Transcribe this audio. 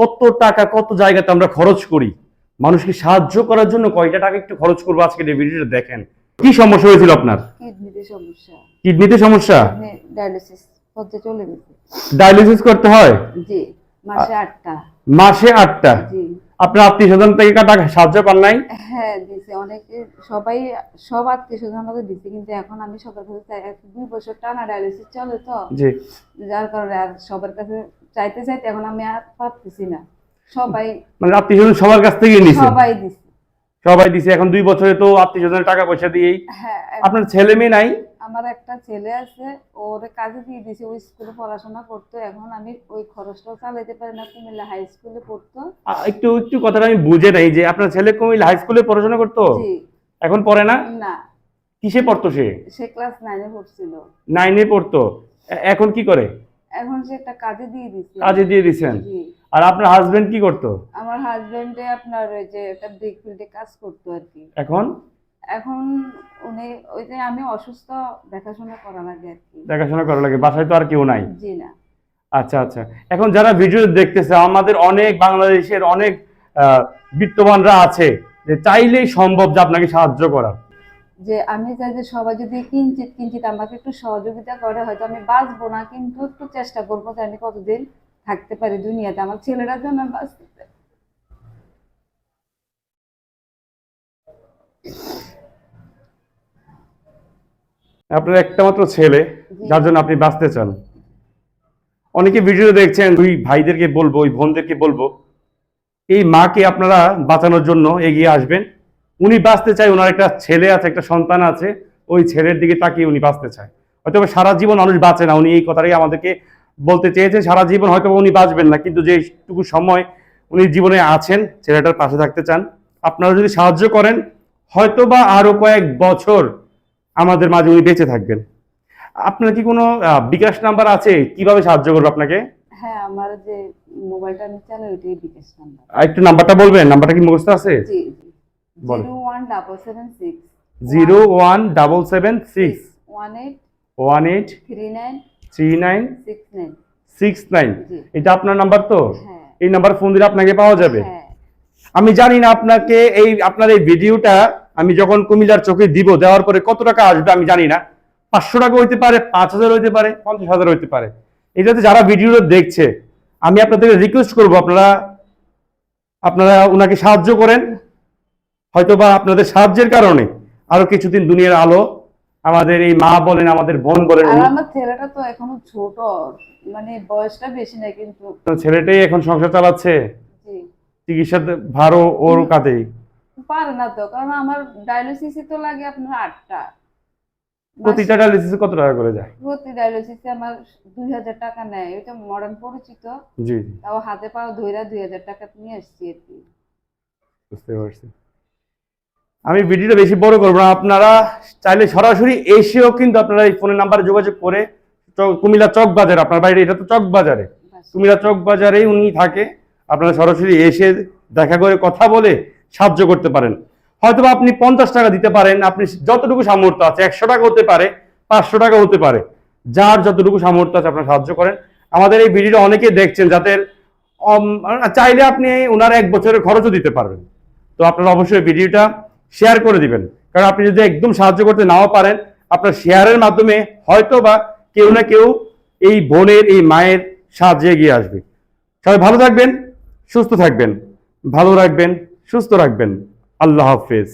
কত টাকা কত জায়গাতে আমরা খরচ করি মানুষকে সাহায্য করার জন্য, কয়টা টাকা একটু খরচ করবো আজকে এই ভিডিওটা দেখেন। কি সমস্যা হয়েছিল আপনার? কিডনিতে সমস্যা। কিডনিতে সমস্যা? ডায়ালিসিস করতে চলে গেছে। ডায়ালিসিস করতে হয়? জি, মাসে 8টা। মাসে 8টা? জি। আপনার আত্মীয়স্বজন থেকে টাকা সাহায্য পান নাই? হ্যাঁ দিছে, অনেকে সবাই সব আত্মীয়স্বজন আমাকে দিছে, কিন্তু এখন আমি সবার কাছে চাই, 2 বছর টানা ডায়ালিসিস চলে তো। জি। যার কারণে আর সবার কাছে চাইতে চাইতে এখন আমি আর পারতেছি না। সবাই মানে আত্মীয়স্বজন সবার কাছ থেকে নিছে? সবাই দিছে। সবাই দিছে। এখন 2 বছরে তো আত্মীয়স্বজনের টাকা পয়সা দিয়েই। হ্যাঁ। আপনার ছেলে মেয়ে নাই? আমার একটা ছেলে আছে, ওর কাজে দিয়ে দিয়েছে, ওই স্কুলে পড়াশোনা করতো। এখন আমি ওই খরচটাও চালাইতে পারি না। কুমিল্লা হাই স্কুলে পড়তো। একটু একটু কথাটা আমি বুঝে নাই যে আপনার ছেলে কুমিল্লা হাই স্কুলে পড়াশোনা করতো? জি। এখন পড়ে না? না। কিসে পড়তো সে? সে ক্লাস 9 এ পড়ছিল। 9 এ পড়তো। এখন কি করে? এখন সে একটা কাজে দিয়ে দিয়েছে। কাজে দিয়ে দিয়েছেন? জি। আর আপনার হাজবেন্ড কি করতো? আমার হাজবেন্ডে আপনার ওই যে একটা ব্রিক ফিল্ডে কাজ করতো আর কি। এখন উনি ওই যে আমি অসুস্থ, দেখাশোনা করা লাগে আর কি। দেখাশোনা করা লাগে, বাসায় তো আর কেউ নাই? জি না। আচ্ছা আচ্ছা। এখন যারা ভিডিও দেখতেছে, আমাদের অনেক বাংলাদেশের অনেক বিত্তবানরা আছে যে চাইলেই সম্ভব যে আপনাকে সাহায্য করা। যে আমি চাই যে সবাই যদি কিঞ্চিত কিঞ্চিত আমাকে একটু সহযোগিতা করে, হয়তো আমি বাঁচবো না, কিন্তু একটু চেষ্টা করবো যে আমি কতদিন থাকতে পারি দুনিয়াতে, আমার ছেলেরা জন্য বাঁচতে পারি। আপনার একটা মাত্র ছেলে, যার জন্য আপনি বাঁচতে চান। অনেকে ভিডিও দেখছেন, ওই ভাইদেরকে বলবো, ওই বোনদেরকে বলবো, এই মাকে আপনারা বাঁচানোর জন্য এগিয়ে আসবেন। উনি বাঁচতে চায়, ওনার একটা ছেলে আছে, একটা সন্তান আছে, ওই ছেলের দিকে তাকিয়ে উনি বাঁচতে চায়। হয়তো সারা জীবন মানুষ বাঁচে না, উনি এই কথাটাই আমাদেরকে বলতে চেয়েছে। সারা জীবন হয়তো উনি বাঁচবেন না, কিন্তু যেটুকু সময় উনি জীবনে আছেন, ছেলেটার পাশে থাকতে চান। আপনারা যদি সাহায্য করেন, হয়তো বা আরো কয়েক বছর আমাদের মাঝে উনি বেঁচে থাকবেন। আপনার কি কোনো বিকাশ নাম্বার আছে? কিভাবে সাহায্য করবো আপনাকে? হ্যাঁ, আমার যে মোবাইলটা আমি চালাই ওইটাই বিকাশ নাম্বার। একটু নাম্বারটা বলবেন? নাম্বারটা কি মুখস্থ আছে? জি জি। বলেন। 01776 01776 18 18 39 39 69 69। জি। এটা আপনার নাম্বার তো? হ্যাঁ। এই নাম্বার ফোন দিলে আপনাকে পাওয়া যাবে? হ্যাঁ। আমি জানি না আপনাকে আপনার এই ভিডিওটা আমি যখন কুমিল্লার চোখে দিব, দেওয়ার পরে কত টাকা আসবে আমি জানি না। 500 টাকা হইতে পারে, 5000 হইতে পারে, 50,000 হইতে পারে। এটাতে যারা ভিডিওটা দেখছে, আমি আপনাদের রিকোয়েস্ট করবো, আপনারা ওনাকে সাহায্য করেন। হয়তোবা আপনাদের সাহায্যের কারণে আরো কিছুদিন দুনিয়ার আলো আমাদের এই মা বলেন, আমাদের বোন বলেন। আর আমার ছেলেটা তো এখনো ছোট, মানে বয়সটা বেশি না, কিন্তু ছেলেটাই এখন সংসার চালাচ্ছে। জি। চিকিৎসার ভারও ওর কাঁধেই। পারে না তো, কারণ আমার ডায়ালিসিসে তো লাগে আপনার 8টা। প্রতিটা ডায়ালিসিসে কত টাকা করে যায়? প্রতি ডায়ালিসিসে আমার 2000 টাকা নেয়। এটা মডার্ন পরিচিত। জি। তাও হাতে পাও ধইরা 2000 টাকা নিয়ে আসছি আর কি। বুঝতে পারছি। আমি ভিডিওটা বেশি বড় করবো না। আপনারা চাইলে সরাসরি এসেও কিন্তু আপনারা এই ফোনের নাম্বারে যোগাযোগ করে, কুমিল্লা চক বাজার, আপনার বাড়ি এটা তো চক বাজারে, কুমিল্লা চক বাজারেই উনি থাকে। আপনারা সরাসরি এসে দেখা করে কথা বলে সাহায্য করতে পারেন। হয়তো আপনি 50 টাকা দিতে পারেন, আপনি যতটুকু সামর্থ্য আছে, 100 টাকা হতে পারে, 500 টাকা হতে পারে, যার যতটুকু সামর্থ্য আছে আপনারা সাহায্য করেন। আমাদের এই ভিডিওটা অনেকে দেখছেন, যাদের চাইলে আপনি ওনার 1 বছরের খরচও দিতে পারবেন। তো আপনারা অবশ্যই ভিডিওটা শেয়ার করে দিবেন, কারণ আপনি যদি একদম সাহায্য করতে নাও পারেন, আপনার শেয়ারের মাধ্যমে হয়তো বা কেউ না কেউ এই বোনের, এই মায়ের সাহায্যে এগিয়ে আসবে। সবাই ভালো থাকবেন, সুস্থ থাকবেন, ভালো রাখবেন, সুস্থ রাখবেন। আল্লাহ হাফেজ।